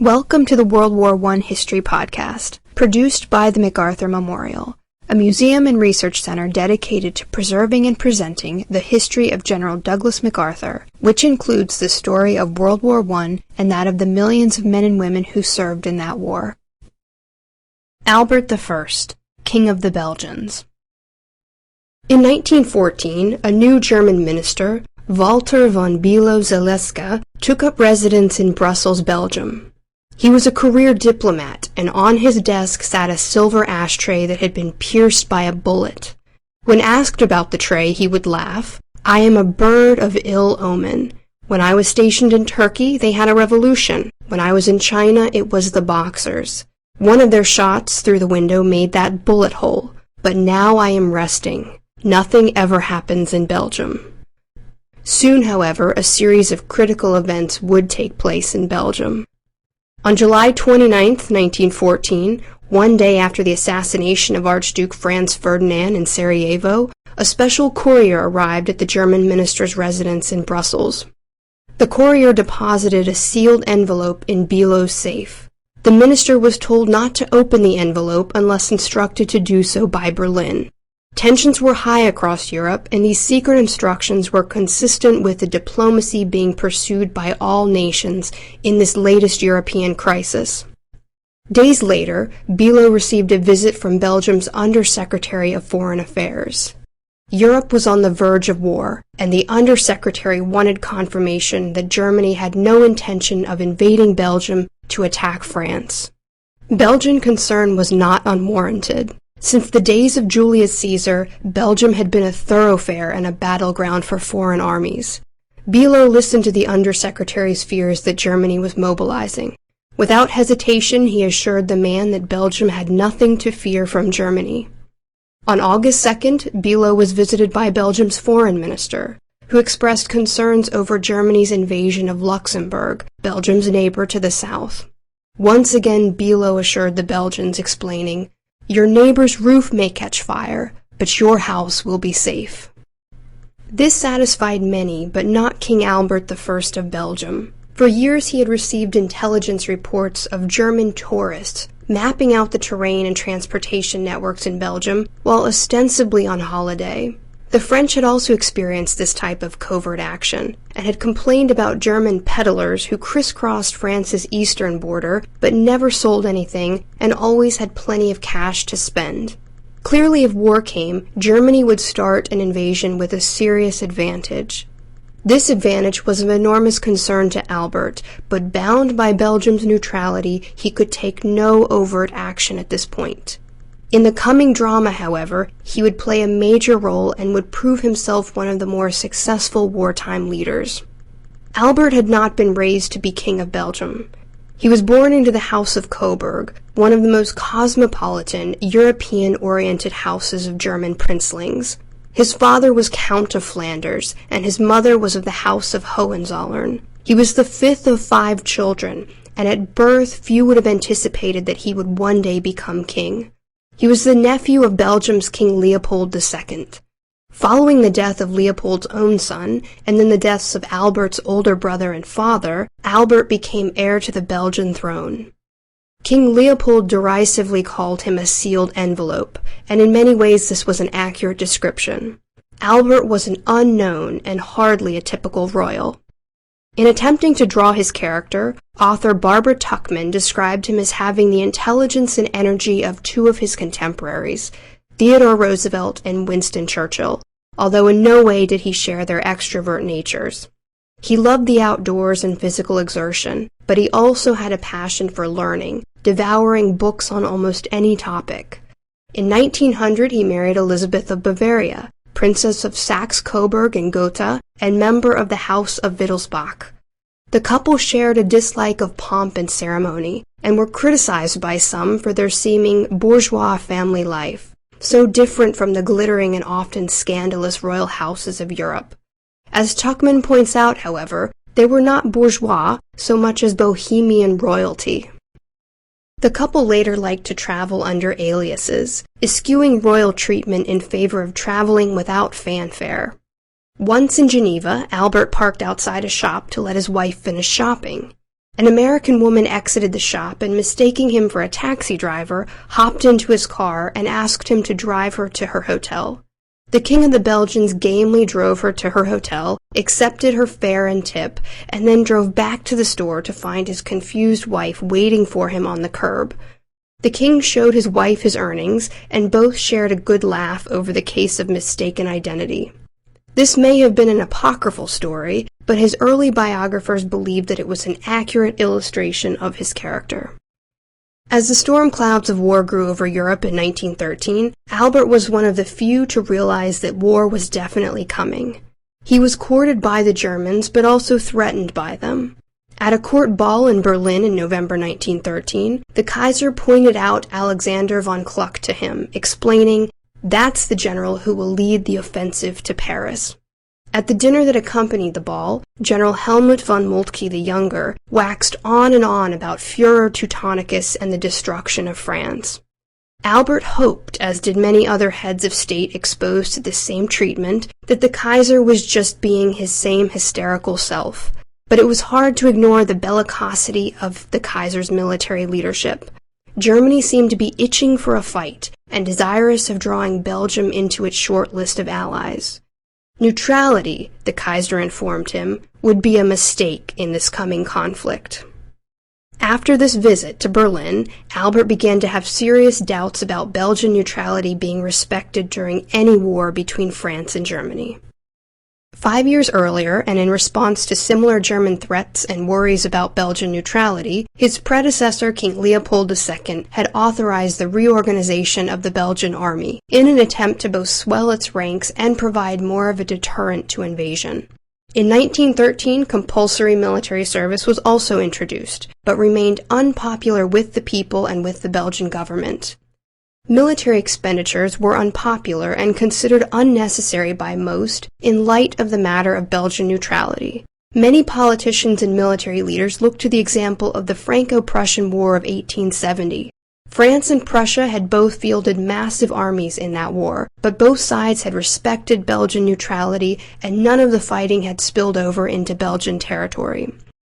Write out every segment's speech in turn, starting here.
Welcome to the World War I History Podcast, produced by the MacArthur Memorial, a museum and research center dedicated to preserving and presenting the history of General Douglas MacArthur, which includes the story of World War I and that of the millions of men and women who served in that war. Albert I, King of the Belgians. In 1914, a new German minister, Walter von Bülow-Zaleska, took up residence in Brussels, Belgium. He was a career diplomat, and on his desk sat a silver ashtray that had been pierced by a bullet. When asked about the tray, he would laugh, "I am a bird of ill omen. When I was stationed in Turkey, they had a revolution. When I was in China, it was the Boxers. One of their shots through the window made that bullet hole, but now I am resting. Nothing ever happens in Belgium." Soon, however, a series of critical events would take place in Belgium. On July 29, 1914, one day after the assassination of Archduke Franz Ferdinand in Sarajevo, a special courier arrived at the German minister's residence in Brussels. The courier deposited a sealed envelope in Bülow's safe. The minister was told not to open the envelope unless instructed to do so by Berlin. Tensions were high across Europe, and these secret instructions were consistent with the diplomacy being pursued by all nations in this latest European crisis. Days later, Bülow received a visit from Belgium's Undersecretary of Foreign Affairs. Europe was on the verge of war, and the Undersecretary wanted confirmation that Germany had no intention of invading Belgium to attack France. Belgian concern was not unwarranted. Since the days of Julius Caesar, Belgium had been a thoroughfare and a battleground for foreign armies. Bülow listened to the Undersecretary's fears that Germany was mobilizing. Without hesitation, he assured the man that Belgium had nothing to fear from Germany. On August 2nd, Bülow was visited by Belgium's foreign minister, who expressed concerns over Germany's invasion of Luxembourg, Belgium's neighbor to the south. Once again, Bülow assured the Belgians, explaining, "Your neighbor's roof may catch fire, but your house will be safe." This satisfied many, but not King Albert I of Belgium. For years he had received intelligence reports of German tourists mapping out the terrain and transportation networks in Belgium while ostensibly on holiday. The French had also experienced this type of covert action, and had complained about German peddlers who crisscrossed France's eastern border, but never sold anything, and always had plenty of cash to spend. Clearly, if war came, Germany would start an invasion with a serious advantage. This advantage was of enormous concern to Albert, but bound by Belgium's neutrality, he could take no overt action at this point. In the coming drama, however, he would play a major role and would prove himself one of the more successful wartime leaders. Albert had not been raised to be King of Belgium. He was born into the House of Coburg, one of the most cosmopolitan, European-oriented houses of German princelings. His father was Count of Flanders, and his mother was of the House of Hohenzollern. He was the fifth of 5 children, and at birth few would have anticipated that he would one day become king. He was the nephew of Belgium's King Leopold II. Following the death of Leopold's own son, and then the deaths of Albert's older brother and father, Albert became heir to the Belgian throne. King Leopold derisively called him a sealed envelope, and in many ways this was an accurate description. Albert was an unknown and hardly a typical royal. In attempting to draw his character, author Barbara Tuchman described him as having the intelligence and energy of 2 of his contemporaries, Theodore Roosevelt and Winston Churchill, although in no way did he share their extrovert natures. He loved the outdoors and physical exertion, but he also had a passion for learning, devouring books on almost any topic. In 1900, he married Elizabeth of Bavaria, Princess of Saxe-Coburg and Gotha, and member of the House of Wittelsbach. The couple shared a dislike of pomp and ceremony, and were criticized by some for their seeming bourgeois family life, so different from the glittering and often scandalous royal houses of Europe. As Tuchman points out, however, they were not bourgeois so much as bohemian royalty. The couple later liked to travel under aliases, eschewing royal treatment in favor of traveling without fanfare. Once in Geneva, Albert parked outside a shop to let his wife finish shopping. An American woman exited the shop and, mistaking him for a taxi driver, hopped into his car and asked him to drive her to her hotel. The King of the Belgians gamely drove her to her hotel, accepted her fare and tip, and then drove back to the store to find his confused wife waiting for him on the curb. The king showed his wife his earnings, and both shared a good laugh over the case of mistaken identity. This may have been an apocryphal story, but his early biographers believed that it was an accurate illustration of his character. As the storm clouds of war grew over Europe in 1913, Albert was one of the few to realize that war was definitely coming. He was courted by the Germans, but also threatened by them. At a court ball in Berlin in November 1913, the Kaiser pointed out Alexander von Kluck to him, explaining, "That's the general who will lead the offensive to Paris." At the dinner that accompanied the ball, General Helmut von Moltke the Younger waxed on and on about Führer Teutonicus and the destruction of France. Albert hoped, as did many other heads of state exposed to this same treatment, that the Kaiser was just being his same hysterical self. But it was hard to ignore the bellicosity of the Kaiser's military leadership. Germany seemed to be itching for a fight and desirous of drawing Belgium into its short list of allies. Neutrality, the Kaiser informed him, would be a mistake in this coming conflict. After this visit to Berlin, Albert began to have serious doubts about Belgian neutrality being respected during any war between France and Germany. 5 years earlier, and in response to similar German threats and worries about Belgian neutrality, his predecessor, King Leopold II, had authorized the reorganization of the Belgian army in an attempt to both swell its ranks and provide more of a deterrent to invasion. In 1913, compulsory military service was also introduced, but remained unpopular with the people and with the Belgian government. Military expenditures were unpopular and considered unnecessary by most in light of the matter of Belgian neutrality. Many politicians and military leaders looked to the example of the Franco-Prussian War of 1870. France and Prussia had both fielded massive armies in that war, but both sides had respected Belgian neutrality and none of the fighting had spilled over into Belgian territory.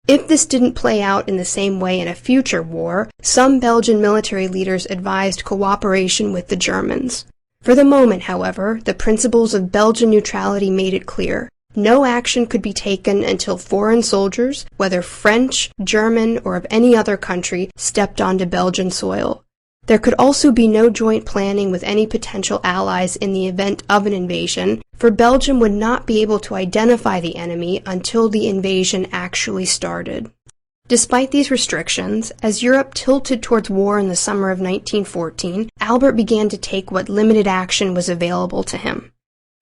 If this didn't play out in the same way in a future war, some Belgian military leaders advised cooperation with the Germans. For the moment, however, the principles of Belgian neutrality made it clear. No action could be taken until foreign soldiers, whether French, German, or of any other country, stepped onto Belgian soil. There could also be no joint planning with any potential allies in the event of an invasion, for Belgium would not be able to identify the enemy until the invasion actually started. Despite these restrictions, as Europe tilted towards war in the summer of 1914, Albert began to take what limited action was available to him.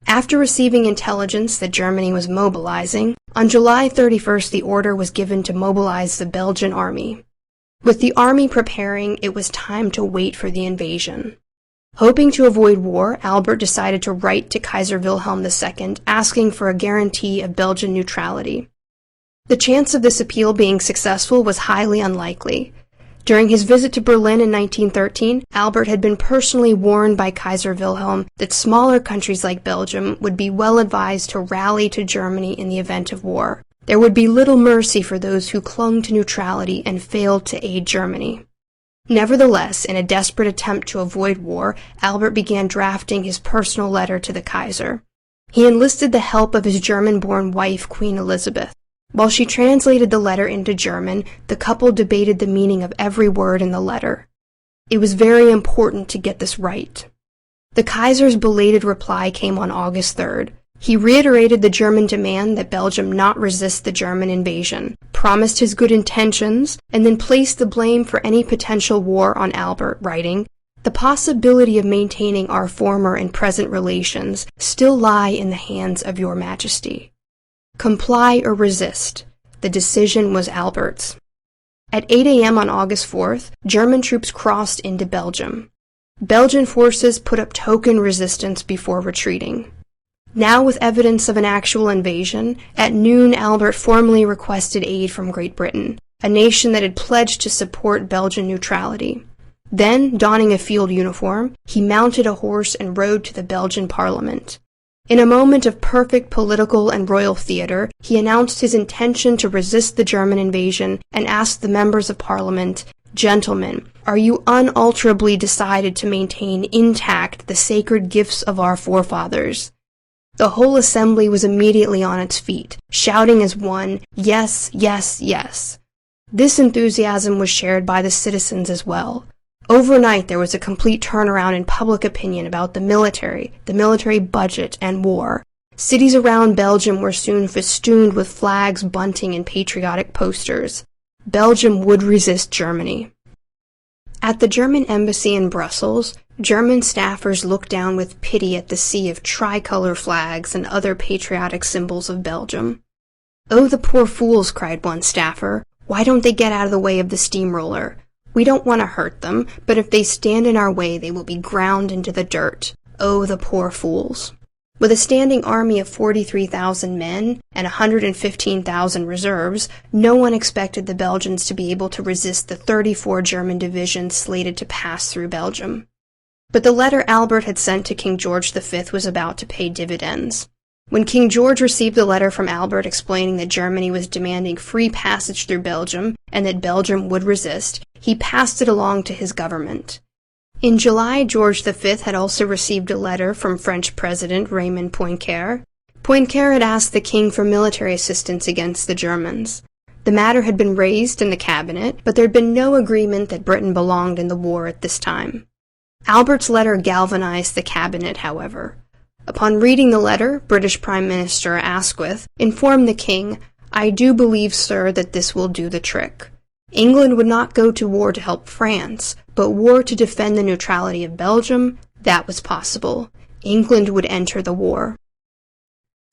After receiving intelligence that Germany was mobilizing, on July 31st the order was given to mobilize the Belgian army. With the army preparing, it was time to wait for the invasion. Hoping to avoid war, Albert decided to write to Kaiser Wilhelm II asking for a guarantee of Belgian neutrality. The chance of this appeal being successful was highly unlikely. During his visit to Berlin in 1913, Albert had been personally warned by Kaiser Wilhelm that smaller countries like Belgium would be well advised to rally to Germany in the event of war. There would be little mercy for those who clung to neutrality and failed to aid Germany. Nevertheless, in a desperate attempt to avoid war, Albert began drafting his personal letter to the Kaiser. He enlisted the help of his German-born wife, Queen Elizabeth. While she translated the letter into German, the couple debated the meaning of every word in the letter. It was very important to get this right. The Kaiser's belated reply came on August 3rd. He reiterated the German demand that Belgium not resist the German invasion, promised his good intentions, and then placed the blame for any potential war on Albert, writing, "The possibility of maintaining our former and present relations still lie in the hands of your Majesty. Comply or resist. The decision was Albert's." At 8 a.m. on August 4th, German troops crossed into Belgium. Belgian forces put up token resistance before retreating. Now with evidence of an actual invasion, at noon Albert formally requested aid from Great Britain, a nation that had pledged to support Belgian neutrality. Then, donning a field uniform, he mounted a horse and rode to the Belgian parliament. In a moment of perfect political and royal theater, he announced his intention to resist the German invasion and asked the members of Parliament, "Gentlemen, are you unalterably decided to maintain intact the sacred gifts of our forefathers?" The whole assembly was immediately on its feet, shouting as one, "Yes, yes, yes." This enthusiasm was shared by the citizens as well. Overnight, there was a complete turnaround in public opinion about the military budget, and war. Cities around Belgium were soon festooned with flags, bunting, and patriotic posters. Belgium would resist Germany. At the German embassy in Brussels, German staffers looked down with pity at the sea of tricolor flags and other patriotic symbols of Belgium. "Oh, the poor fools," cried one staffer. "Why don't they get out of the way of the steamroller? We don't want to hurt them, but if they stand in our way, they will be ground into the dirt. Oh, the poor fools." With a standing army of 43,000 men and 115,000 reserves, no one expected the Belgians to be able to resist the 34 German divisions slated to pass through Belgium. But the letter Albert had sent to King George V was about to pay dividends. When King George received the letter from Albert explaining that Germany was demanding free passage through Belgium and that Belgium would resist, he passed it along to his government. In July, George V had also received a letter from French President Raymond Poincaré. Poincaré had asked the king for military assistance against the Germans. The matter had been raised in the cabinet, but there had been no agreement that Britain belonged in the war at this time. Albert's letter galvanized the cabinet, however. Upon reading the letter, British Prime Minister Asquith informed the king, "I do believe, sir, that this will do the trick. England would not go to war to help France, but war to defend the neutrality of Belgium, that was possible. England would enter the war."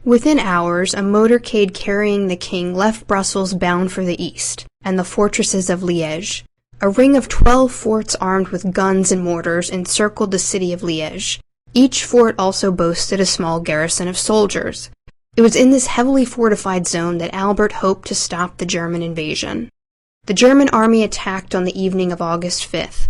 Within hours, a motorcade carrying the king left Brussels bound for the east, and the fortresses of Liège. A ring of 12 forts armed with guns and mortars encircled the city of Liège. Each fort also boasted a small garrison of soldiers. It was in this heavily fortified zone that Albert hoped to stop the German invasion. The German army attacked on the evening of August 5th.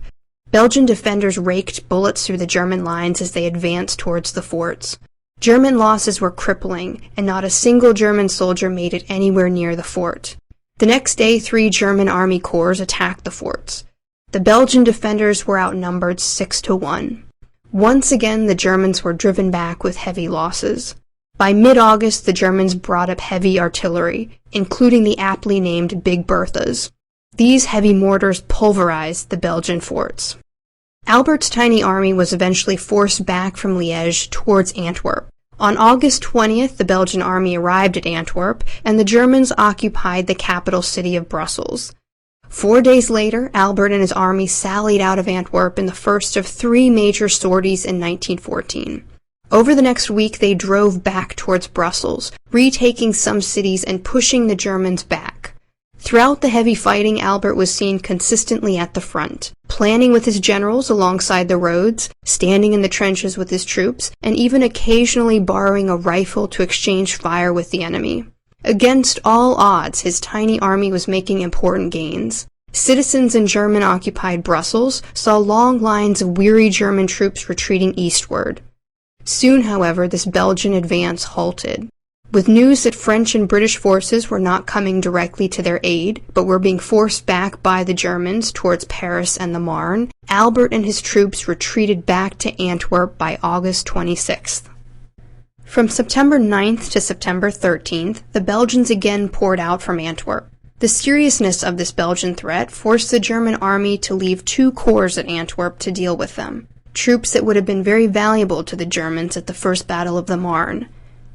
Belgian defenders raked bullets through the German lines as they advanced towards the forts. German losses were crippling, and not a single German soldier made it anywhere near the fort. The next day, 3 German army corps attacked the forts. The Belgian defenders were outnumbered 6-1. Once again, the Germans were driven back with heavy losses. By mid-August, the Germans brought up heavy artillery, including the aptly named Big Berthas. These heavy mortars pulverized the Belgian forts. Albert's tiny army was eventually forced back from Liège towards Antwerp. On August 20th, the Belgian army arrived at Antwerp, and the Germans occupied the capital city of Brussels. 4 days later, Albert and his army sallied out of Antwerp in the first of 3 major sorties in 1914. Over the next week, they drove back towards Brussels, retaking some cities and pushing the Germans back. Throughout the heavy fighting, Albert was seen consistently at the front, planning with his generals alongside the roads, standing in the trenches with his troops, and even occasionally borrowing a rifle to exchange fire with the enemy. Against all odds, his tiny army was making important gains. Citizens in German-occupied Brussels saw long lines of weary German troops retreating eastward. Soon, however, this Belgian advance halted. With news that French and British forces were not coming directly to their aid, but were being forced back by the Germans towards Paris and the Marne, Albert and his troops retreated back to Antwerp by August 26th. From September 9th to September 13th, the Belgians again poured out from Antwerp. The seriousness of this Belgian threat forced the German army to leave 2 corps at Antwerp to deal with them, troops that would have been very valuable to the Germans at the First Battle of the Marne.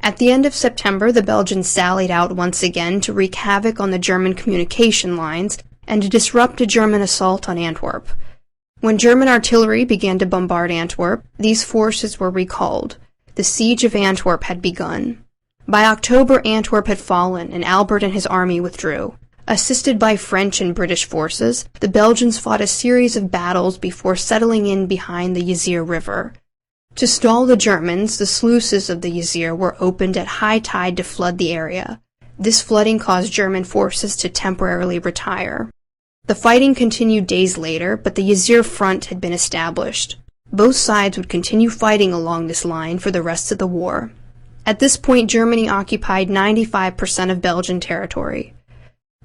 At the end of September, the Belgians sallied out once again to wreak havoc on the German communication lines and to disrupt a German assault on Antwerp. When German artillery began to bombard Antwerp, these forces were recalled. The siege of Antwerp had begun. By October, Antwerp had fallen, and Albert and his army withdrew. Assisted by French and British forces, the Belgians fought a series of battles before settling in behind the Yser River. To stall the Germans, the sluices of the Yser were opened at high tide to flood the area. This flooding caused German forces to temporarily retire. The fighting continued days later, but the Yser front had been established. Both sides would continue fighting along this line for the rest of the war. At this point, Germany occupied 95% of Belgian territory.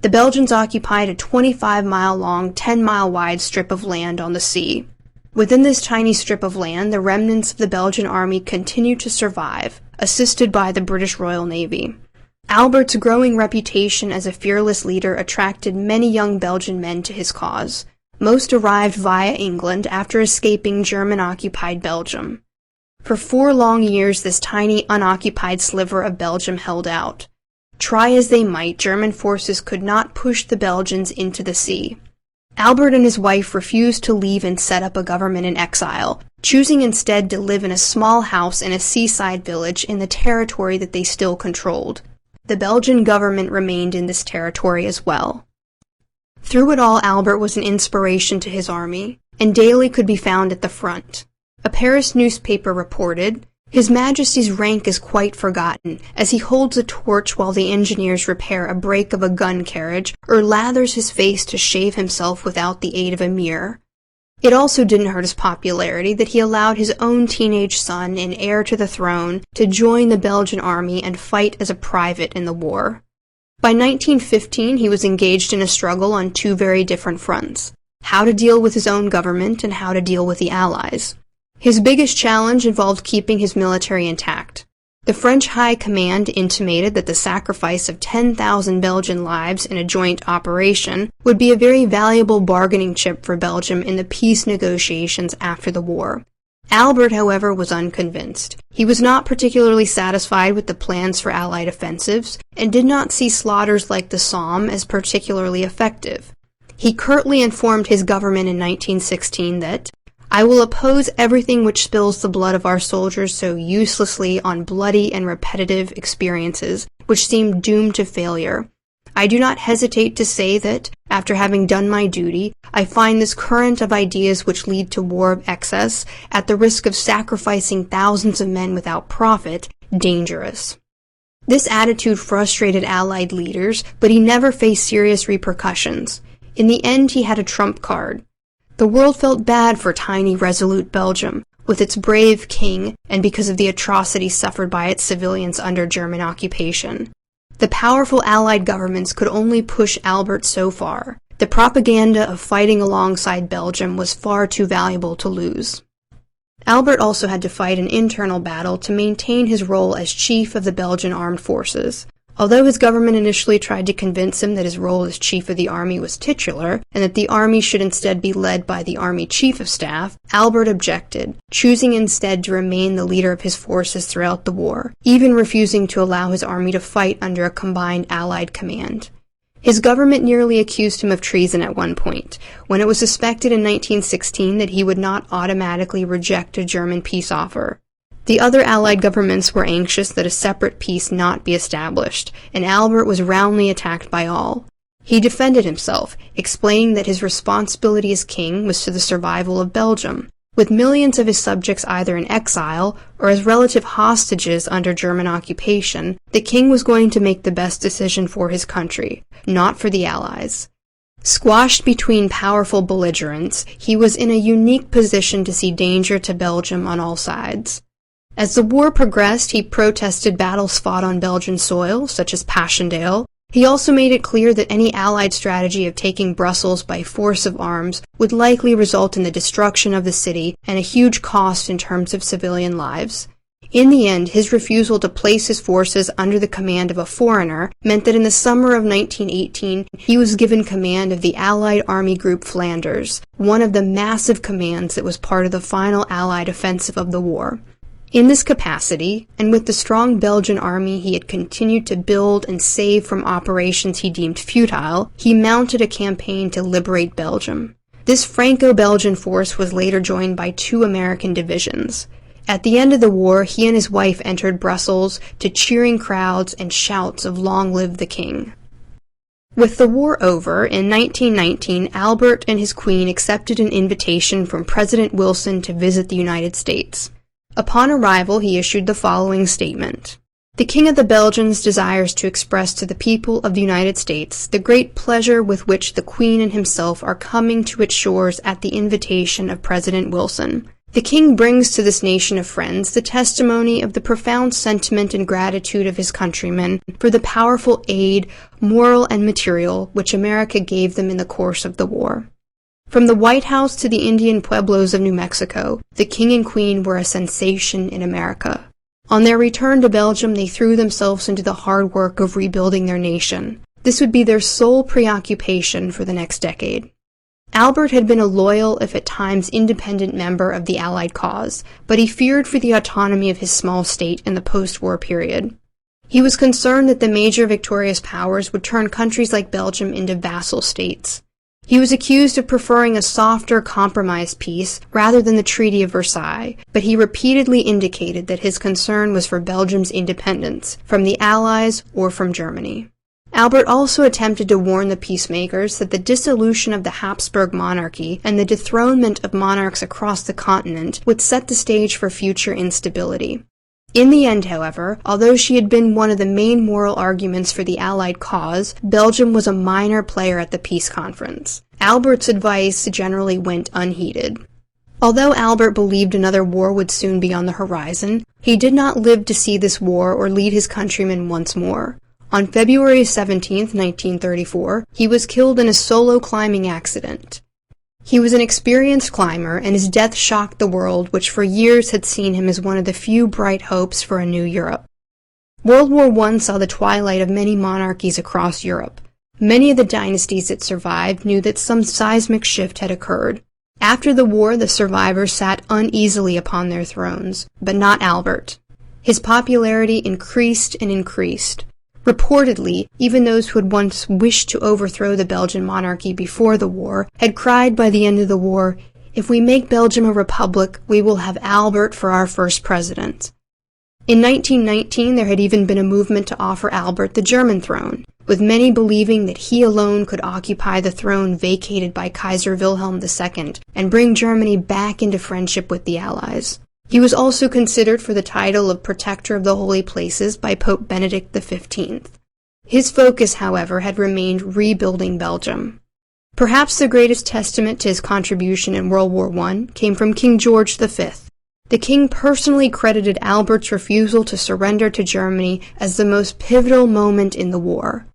The Belgians occupied a 25-mile-long, 10-mile-wide strip of land on the sea. Within this tiny strip of land, the remnants of the Belgian army continued to survive, assisted by the British Royal Navy. Albert's growing reputation as a fearless leader attracted many young Belgian men to his cause. Most arrived via England after escaping German-occupied Belgium. For 4 long years, this tiny, unoccupied sliver of Belgium held out. Try as they might, German forces could not push the Belgians into the sea. Albert and his wife refused to leave and set up a government in exile, choosing instead to live in a small house in a seaside village in the territory that they still controlled. The Belgian government remained in this territory as well. Through it all, Albert was an inspiration to his army, and daily could be found at the front. A Paris newspaper reported, "His Majesty's rank is quite forgotten, as he holds a torch while the engineers repair a break of a gun carriage, or lathers his face to shave himself without the aid of a mirror." It also didn't hurt his popularity that he allowed his own teenage son and heir to the throne to join the Belgian army and fight as a private in the war. By 1915, he was engaged in a struggle on 2 very different fronts: how to deal with his own government and how to deal with the Allies. His biggest challenge involved keeping his military intact. The French High Command intimated that the sacrifice of 10,000 Belgian lives in a joint operation would be a very valuable bargaining chip for Belgium in the peace negotiations after the war. Albert, however, was unconvinced. He was not particularly satisfied with the plans for Allied offensives, and did not see slaughters like the Somme as particularly effective. He curtly informed his government in 1916 that, "I will oppose everything which spills the blood of our soldiers so uselessly on bloody and repetitive experiences which seem doomed to failure. I do not hesitate to say that, after having done my duty, I find this current of ideas which lead to war of excess, at the risk of sacrificing thousands of men without profit, dangerous." This attitude frustrated Allied leaders, but he never faced serious repercussions. In the end, he had a trump card. The world felt bad for tiny, resolute Belgium, with its brave king, and because of the atrocities suffered by its civilians under German occupation. The powerful Allied governments could only push Albert so far. The propaganda of fighting alongside Belgium was far too valuable to lose. Albert also had to fight an internal battle to maintain his role as chief of the Belgian armed forces. Although his government initially tried to convince him that his role as chief of the army was titular, and that the army should instead be led by the army chief of staff, Albert objected, choosing instead to remain the leader of his forces throughout the war, even refusing to allow his army to fight under a combined Allied command. His government nearly accused him of treason at one point, when it was suspected in 1916 that he would not automatically reject a German peace offer. The other Allied governments were anxious that a separate peace not be established, and Albert was roundly attacked by all. He defended himself, explaining that his responsibility as king was to the survival of Belgium. With millions of his subjects either in exile or as relative hostages under German occupation, the king was going to make the best decision for his country, not for the Allies. Squashed between powerful belligerents, he was in a unique position to see danger to Belgium on all sides. As the war progressed, he protested battles fought on Belgian soil, such as Passchendaele. He also made it clear that any Allied strategy of taking Brussels by force of arms would likely result in the destruction of the city and a huge cost in terms of civilian lives. In the end, his refusal to place his forces under the command of a foreigner meant that in the summer of 1918, he was given command of the Allied Army Group Flanders, one of the massive commands that was part of the final Allied offensive of the war. In this capacity, and with the strong Belgian army he had continued to build and save from operations he deemed futile, he mounted a campaign to liberate Belgium. This Franco-Belgian force was later joined by 2 American divisions. At the end of the war, he and his wife entered Brussels to cheering crowds and shouts of "Long live the King." With the war over, in 1919, Albert and his queen accepted an invitation from President Wilson to visit the United States. Upon arrival, he issued the following statement. "The King of the Belgians desires to express to the people of the United States the great pleasure with which the Queen and himself are coming to its shores at the invitation of President Wilson. The king brings to this nation of friends the testimony of the profound sentiment and gratitude of his countrymen for the powerful aid, moral and material, which America gave them in the course of the war. From the White House to the Indian pueblos of New Mexico, the king and queen were a sensation in America. On their return to Belgium, they threw themselves into the hard work of rebuilding their nation. This would be their sole preoccupation for the next decade. Albert had been a loyal, if at times independent member of the Allied cause, but he feared for the autonomy of his small state in the post-war period. He was concerned that the major victorious powers would turn countries like Belgium into vassal states. He was accused of preferring a softer, compromised peace rather than the Treaty of Versailles, but he repeatedly indicated that his concern was for Belgium's independence, from the Allies or from Germany. Albert also attempted to warn the peacemakers that the dissolution of the Habsburg monarchy and the dethronement of monarchs across the continent would set the stage for future instability. In the end, however, although she had been one of the main moral arguments for the Allied cause, Belgium was a minor player at the peace conference. Albert's advice generally went unheeded. Although Albert believed another war would soon be on the horizon, he did not live to see this war or lead his countrymen once more. On February 17, 1934, he was killed in a solo climbing accident. He was an experienced climber, and his death shocked the world, which for years had seen him as one of the few bright hopes for a new Europe. World War I saw the twilight of many monarchies across Europe. Many of the dynasties that survived knew that some seismic shift had occurred. After the war, the survivors sat uneasily upon their thrones, but not Albert. His popularity increased and increased. Reportedly, even those who had once wished to overthrow the Belgian monarchy before the war had cried by the end of the war, "If we make Belgium a republic, we will have Albert for our first president." In 1919, there had even been a movement to offer Albert the German throne, with many believing that he alone could occupy the throne vacated by Kaiser Wilhelm II and bring Germany back into friendship with the Allies. He was also considered for the title of Protector of the Holy Places by Pope Benedict XV. His focus, however, had remained rebuilding Belgium. Perhaps the greatest testament to his contribution in World War I came from King George V. The king personally credited Albert's refusal to surrender to Germany as the most pivotal moment in the war.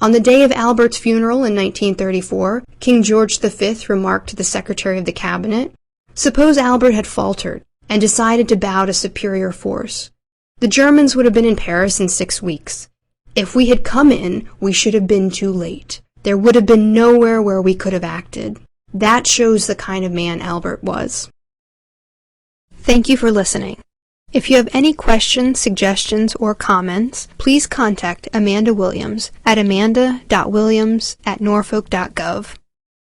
On the day of Albert's funeral in 1934, King George V remarked to the Secretary of the Cabinet, "Suppose Albert had faltered and decided to bow to superior force. The Germans would have been in Paris in 6 weeks. If we had come in, we should have been too late. There would have been nowhere where we could have acted." That shows the kind of man Albert was. Thank you for listening. If you have any questions, suggestions, or comments, please contact Amanda Williams at amanda.williams@norfolk.gov.